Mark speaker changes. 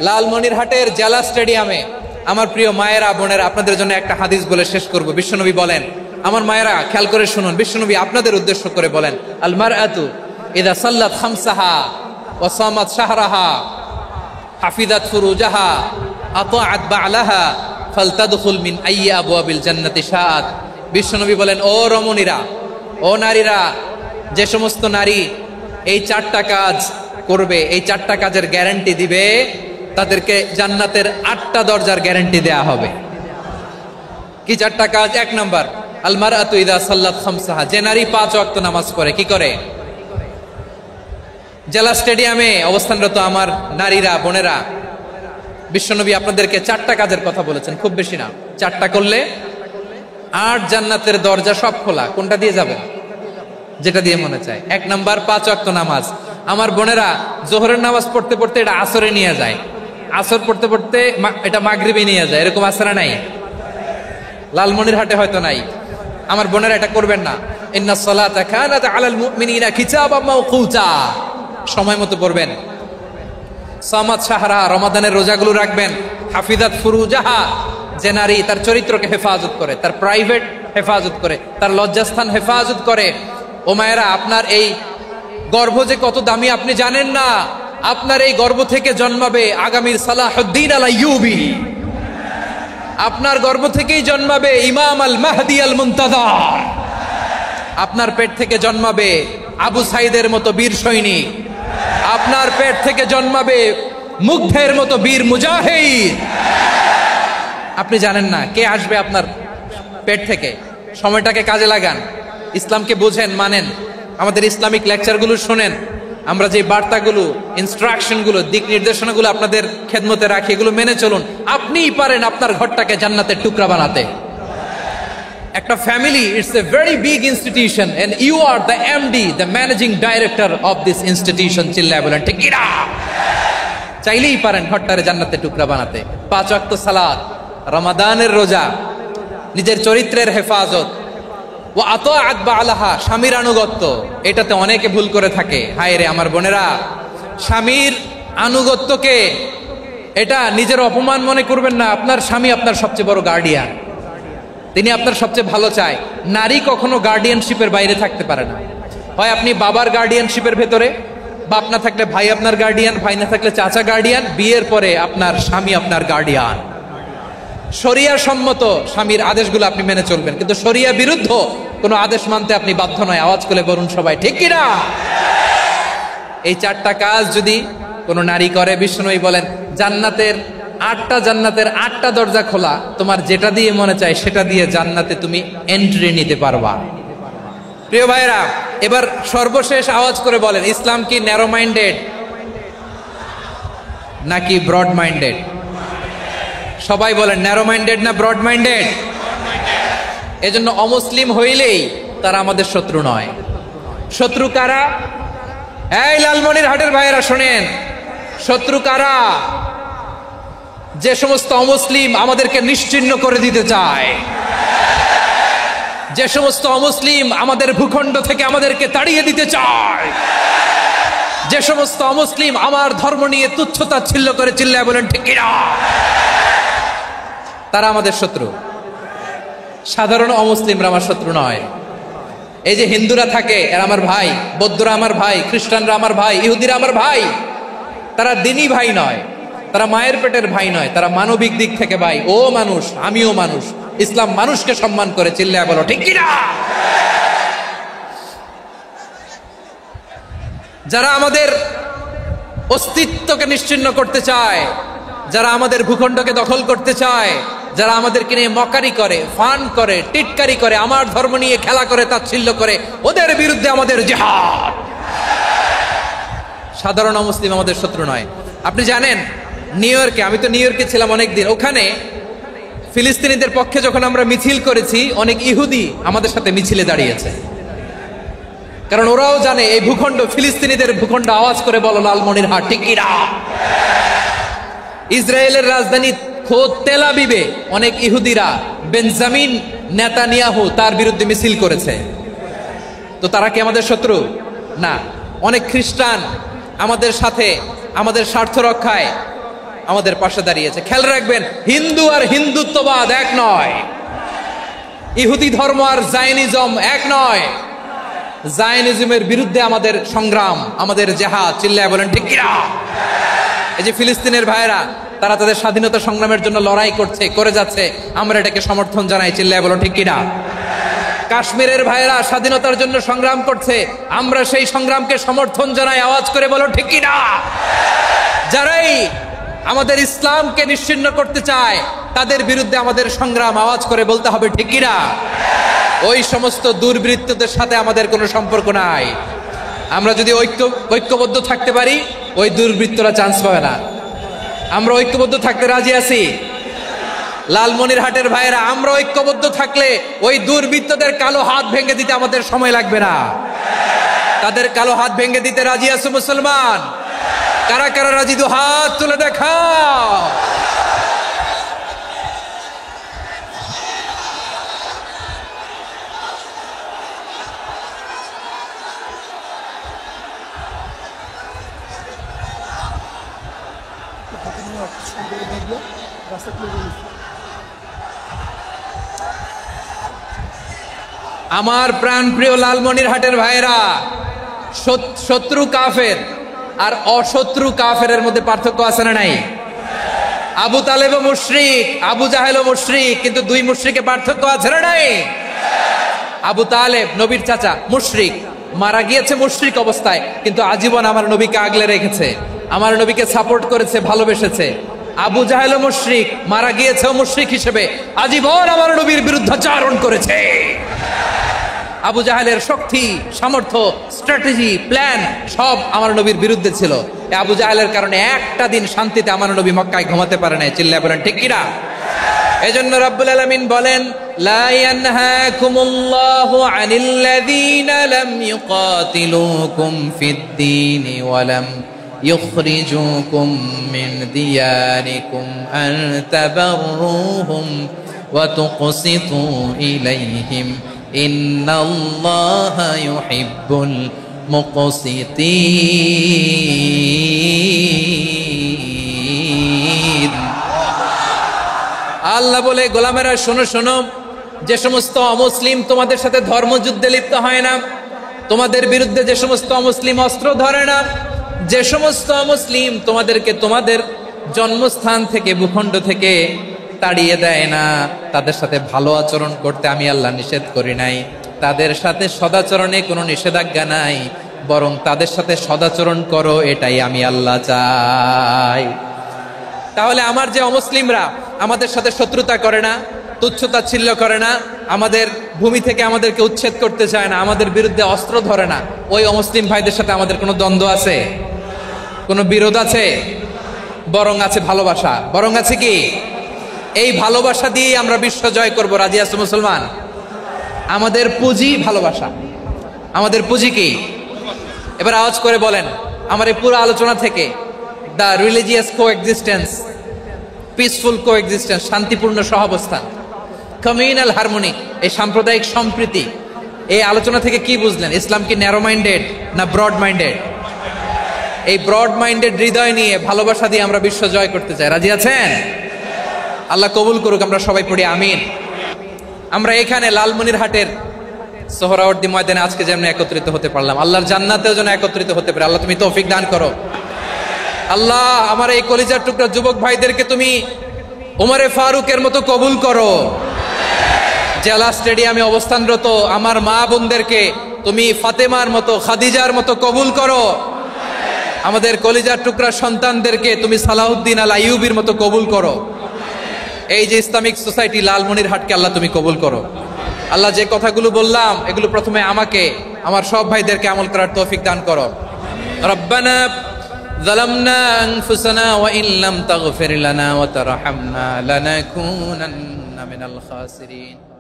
Speaker 1: লালমনিরহাটের জেলা স্টেডিয়ামে আমার প্রিয় মায়েরা বোনেরা, আপনাদের জন্য একটা হাদিস বলে শেষ করব। বিশ্বনবী বলেন, আমার মায়েরা খেয়াল করে শুনুন, বিশ্বনবী আপনাদের উদ্দেশ্য করে বলেন, আল মারআতু ইযা সাল্লাত খামসাহা ওয়া সামাত শাহরাহা হাফিজাত ফুরুজাহা আতাআত বা'লাহা ফালতাদখুল মিন আইয়ি আবওয়াবিল জান্নাতি শাআত। বিশ্বনবী বলেন, ও রমণীরা, ও নারীরা, যে সমস্ত নারী এই চারটা কাজ করবে, এই চারটা কাজের গ্যারান্টি দিবে, তাদেরকে জান্নাতের 8টা দরজার গ্যারান্টি দেয়া হবে। কি চারটা কাজ? 1 নাম্বার, আল মারআতু ইযা সাল্লাত খামসাহা, যে নারী 5 ওয়াক্ত নামাজ পড়ে। কি করে? জেলা স্টেডিয়ামে অবস্থানরত আমার নারীরা বোনেরা, বিশ্বনবী আপনাদেরকে 4টা কাজের কথা বলেছেন, খুব বেশি না। 4টা করলে 8 জান্নাতের দরজা সব খোলা। কোনটা দিয়ে যাবেন? যেটা দিয়ে মনে চায়। 1 নাম্বার 5 ওয়াক্ত নামাজ। আমার বোনেরা জোহরের নামাজ পড়তে পড়তে এটা আসরে নিয়ে যায়, আসর পড়তে পড়তে এটা মাগরিবে নিয়ে যায়। এরকম আসরা নাই? লালমনিরহাটে হয়তো নাই। আমার বোনেরা এটা করবেন না। ইন্নাস সালাতা কানাত আলাল মুমিনিনা কিতাবাম মাওকুতা, সময় মতো পড়বেন। সামাত শাহরা, রমাদানের রোজাগুলো রাখবেন। হাফিজাত ফুরুজাহা, যে নারী তার চরিত্রকে হেফাজত করে, তার প্রাইভেট হেফাজত করে, তার লজ্জাস্থান হেফাজত করে। ও মায়েরা, আপনার এই গর্ভ যে কত দামি আপনি জানেন না। আপনার এই গর্ভ থেকে জন্মাবে আগামীর সালাহুদ্দিন আল আইয়ুবী। আপনার গর্ভ থেকেই জন্মাবে ইমাম আল মাহদি আল মুনতাযার। আপনার পেট থেকে জন্মাবে আবু সাইদের মতো বীর সৈনিক। আপনার পেট থেকে জন্মাবে মুগ্ধের মতো বীর মুজাহিদ। আপনি জানেন না কে আসবে আপনার পেট থেকে। সময়টাকে কাজে লাগান, ইসলামকে বুঝেন, মানেন, আমাদের ইসলামিক লেকচারগুলো শোনেন। আমরা যে বার্তাগুলো, ইনস্ট্রাকশনগুলো, দিক নির্দেশনাগুলো আপনাদের খেদমতে রাখি, এগুলো মেনে চলুন। আপনিই পারেন আপনার ঘরটাকে জান্নাতের টুকরা বানাতে। একটা family, it's a very big institution and you are the MD, the managing director of this institution. চিল্লায় বলেন ঠিক কিনা? চাইলেই পারেন ঘরটারে জান্নাতের টুকরা বানাতে। 5 ওয়াক্ত সালাত, রমাদানের রোজা, নিজের চরিত্রের হেফাজত, ও আতাআত বা'লাহা, স্বামীর আনুগত্য। এটাতে অনেকে ভুল করে থাকে। হায় রে আমার বোনেরা, স্বামীর আনুগত্যকে এটা নিজের অপমান মনে করবেন না। আপনার স্বামী আপনার সবচেয়ে বড় গার্ডিয়ান, তিনি আপনার সবচেয়ে ভালো চায়। নারী কখনো গার্ডিয়ানশিপের বাইরে থাকতে পারে না। হয় আপনি বাবার গার্ডিয়ানশিপের ভেতরে, বাপ না থাকলে ভাই আপনার গার্ডিয়ান, ভাই না থাকলে চাচা গার্ডিয়ান, বিয়ের পরে আপনার স্বামী আপনার গার্ডিয়ান। শরিয়া সম্মত স্বামীর আদেশগুলো আপনি মেনে চলবেন, কিন্তু শরিয়া বিরুদ্ধ কোনো আদেশ মানতে আপনি বাধ্য নয়। আওয়াজ করে বলুন সবাই ঠিক কিনা? এই 4টা কাজ যদি কোনো নারী করে, বিশ্বনবী বলেন জান্নাতের 8টা দরজা খোলা। তোমার যেটা দিয়ে মনে চায় সেটা দিয়ে জান্নাতে তুমি এন্ট্রি নিতে পারবা। প্রিয় ভাইরা, এবার সর্বশেষ আওয়াজ করে বলেন, ইসলাম কি ন্যারো মাইন্ডেড নাকি ব্রড মাইন্ডেড? সবাই বলেন ন্যারো মাইন্ডেড না ব্রড মাইন্ডেড? এজন্য অমুসলিম হইলেই তারা আমাদের শত্রু নয়। শত্রু কারা? এই লালমনিরহাটের ভাইয়েরা শোনেন, শত্রু কারা? যে সমস্ত অমুসলিম আমাদেরকে নিশ্চিহ্ন করে দিতে চায়, যে সমস্ত অমুসলিম আমাদের ভূখণ্ড থেকে আমাদেরকে তাড়িয়ে দিতে চায়, যে সমস্ত অমুসলিম আমার ধর্ম নিয়ে তুচ্ছতাচ্ছিল্য করে, চিল্লায় বলেন ঠিক কিনা? তারা আমাদের শত্রু। সাধারণ অমুসলিমরা আমার শত্রু নয়। এই যে হিন্দুরা থাকে, এরা আমার ভাই, বৌদ্ধরা আমার ভাই, খ্রিস্টানরা আমার ভাই, ইহুদিরা আমার ভাই। তারা দিনই ভাই নয়, তারা মায়ের পেটের ভাই নয়, তারা মানবিক দিক থেকে ভাই। ও মানুষ, আমিও মানুষ। ইসলাম মানুষকে সম্মান করে, চিল্লায় বলো ঠিক কিনা? যারা আমাদের অস্তিত্বকে নিশ্চিহ্ন করতে চায়, যারা আমাদের ভূখণ্ডকে দখল করতে চায়, যারা আমাদেরকে নিয়ে মকারি করে, ফান করে, টিটকারি করে, আমার ধর্ম নিয়ে খেলা করে, তাচ্ছিল্য করে, ওদের বিরুদ্ধে আমাদের জিহাদ। সাধারণ মুসলিম আমাদের শত্রু নয়। আপনি জানেন নিউ ইয়র্কে, আমি তো নিউ ইয়র্কে ছিলাম অনেকদিন, ওখানে ফিলিস্তিনিদের পক্ষে যখন আমরা মিছিল করেছি, অনেক ইহুদি আমাদের সাথে মিছিলে দাঁড়িয়েছে। কারণ ওরাও জানে এই ভূখণ্ড ফিলিস্তিনিদের ভূখণ্ড। আওয়াজ করে বলো লালমনিরহাট ঠিক কিনা? ইসরায়েলের রাজধানী খোদ তেল আবিবে অনেক ইহুদিরা বেঞ্জামিন নেতানিয়াহু তার বিরুদ্ধে মিছিল করেছে। তো তারা কি আমাদের শত্রু? না। অনেক খ্রিস্টান আমাদের সাথে আমাদের স্বার্থ রক্ষায় আমাদের পাশে দাঁড়িয়েছে। খেয়াল রাখবেন, হিন্দু আর হিন্দুত্ববাদ এক নয়, ইহুদি ধর্ম আর জায়নিজম এক নয়। জায়নিজমের বিরুদ্ধে আমাদের সংগ্রাম, আমাদের জেহাদ, চিল্লায় বলেন ঠিক কিনা? এই যে ফিলিস্তিনের ভাইরা, তারা তাদের স্বাধীনতা সংগ্রামের জন্য লড়াই করছে, করে যাচ্ছে, আমরা এটাকে সমর্থন জানাই, চিল্লায় বলেন ঠিক কিনা? কাশ্মীরের ভাইরা স্বাধীনতার জন্য সংগ্রাম করছে, আমরা সেই সংগ্রামকে সমর্থন জানাই, আওয়াজ করে বলো ঠিক কিনা? যারাই আমাদের ইসলামকে নিশ্চিহ্ন করতে চায় তাদের বিরুদ্ধে আমাদের সংগ্রাম, আওয়াজ করে বলতে হবে ঠিক কিনা? ওই সমস্ত দুর্বৃত্তদের সাথে আমাদের কোনো সম্পর্ক নাই। আমরা যদি ঐক্যবদ্ধ থাকতে পারি, ওই দুর্বৃত্তরা চান্স পাবে না। আমরা ঐক্যবদ্ধ থাকতে রাজি আছি। লালমনিরহাটের ভাইয়েরা, আমরা ঐক্যবদ্ধ থাকলে ওই দুর্বৃত্তদের কালো হাত ভেঙে দিতে আমাদের সময় লাগবে না। তাদের কালো হাত ভেঙে দিতে রাজি আছে মুসলমান? কারা কারা রাজি? দু হাত তুলে দেখাও। আমার প্রাণপ্রিয় লালমনিরহাটের ভাইয়েরা, শত্রু কাফের আর অশত্রু কাফেরের মধ্যে পার্থক্য আছে না নাই? আবু তালেবও মুশরিক, আবু জাহেলও মুশরিক, কিন্তু দুই মুশরিকে পার্থক্য আছে না নাই? আবু তালেব নবীর চাচা, মুশরিক, মারা গিয়েছে মুশরিক অবস্থায়, কিন্তু আজীবন আমার নবীকে আগলে রেখেছে, আমার নবীকে সাপোর্ট করেছে, ভালোবেসেছে। আবু জাহেলও মুশরিক, মারা গিয়েছে মুশরিক হিসেবে, আজীবন আমার নবীর বিরুদ্ধাচরণ করেছে। আবু জাহেলের শক্তি, সামর্থ্য, স্ট্র্যাটেজি, প্ল্যান সব আমার নবীর বিরুদ্ধে ছিল। আবু জাহেলের কারণে একটা দিন শান্তিতে আমার নবী মক্কায় ঘুমাতে পারে নাই, চিল্লায় বলেন ঠিক কিনা? এজন্য রব্বুল আলামিন বলেন, লা ইয়ানহাকুমুল্লাহু আনিল্লাযীনা লাম ইউকাতিলুকুম ফিদ-দীনি ওয়া লাম ইখরিজুকুম মিন দিয়ারিকুম আন তাবাররুহুম ওয়া তুকসিতু ইলাইহিম ইন্নাল্লাহা ইউহিব্বুল মুকসিতিন। আল্লাহ বলে, গোলামেরা শোনো শোনো, যে সমস্ত অমুসলিম তোমাদের সাথে ধর্মযুদ্ধে লিপ্ত হয় না, তোমাদের বিরুদ্ধে যে সমস্ত অমুসলিম অস্ত্র ধরে না, যে সমস্ত অমুসলিম তোমাদেরকে তোমাদের জন্মস্থান থেকে, ভূখণ্ড থেকে তাড়িয়ে দেয় না, তাদের সাথে ভালো আচরণ করতে আমি আল্লাহ নিষেধ করি নাই। তাদের সাথে সদাচরণে কোনো নিষেধাজ্ঞা নাই, বরং তাদের সাথে সদাচরণ করো, এটাই আমি আল্লাহ চাই। তাহলে আমার যে অমুসলিমরা আমাদের সাথে শত্রুতা করে না, তুচ্ছতাচ্ছিল্য করে না, আমাদের ভূমি থেকে আমাদেরকে উচ্ছেদ করতে চায় না, আমাদের বিরুদ্ধে অস্ত্র ধরে না, ওই অমুসলিম ভাইদের সাথে আমাদের কোনো দ্বন্দ্ব আছে? কোনো বিরোধ আছে? বরং আছে ভালোবাসা। বরং আছে কি? এই ভালোবাসা দিয়ে আমরা বিশ্ব জয় করব। রাজি আছো মুসলমান? আমাদের পুঁজি ভালোবাসা। আমাদের পুঁজি কি? এবার আওয়াজ করে বলেন, আমার এই পুরো আলোচনা থেকে the religious coexistence, peaceful coexistence, শান্তিপূর্ণ সহাবস্থান, কমিউনাল হারমোনি, এই সাম্প্রদায়িক সম্প্রীতি, এই আলোচনা থেকে কি বুঝলেন? ইসলাম কি ন্যারো মাইন্ডেড না ব্রড মাইন্ডেড? এই ব্রড মাইন্ডেড হৃদয় নিয়ে, ভালোবাসা দিয়ে আমরা বিশ্ব জয় করতে চাই। রাজি আছেন? আল্লাহ কবুল করুক। আমরা সবাই পড়ি আমিন। আমরা এখানে লালমনিরহাটের সোহরাওয়ার্দী ময়দানে আজকে যেমন একত্রিত হতে পারলাম, আল্লাহর জান্নাতেও যেন একত্রিত হতে পারে। আল্লাহ তুমি তৌফিক দান করো। আল্লাহ আমার এই কলিজার টুকরা যুবক ভাইদেরকে তুমি ওমরে ফারুকের মতো কবুল করো। জেলা স্টেডিয়ামে অবস্থানরত আমার মা বোনদেরকে তুমি ফাতেমার মতো, খাদিজার মতো কবুল করো। আমাদের কলিজার টুকরা সন্তানদেরকে তুমি সালাউদ্দিন আল আইয়ুবির মতো কবুল করো। এই যে ইসলামিক সোসাইটি লালমনিরহাটকে আল্লাহ তুমি কবুল করো। আল্লাহ যে কথাগুলো বললাম এগুলো প্রথমে আমাকে, আমার সব ভাইদেরকে আমল করার তৌফিক দান করো। রব্বানা যালামনা আনফুসানা ওয়া ইন লাম তাগফির লানা ওয়া তারহামনা লানাকুনান্না মিনাল খাসিরিন।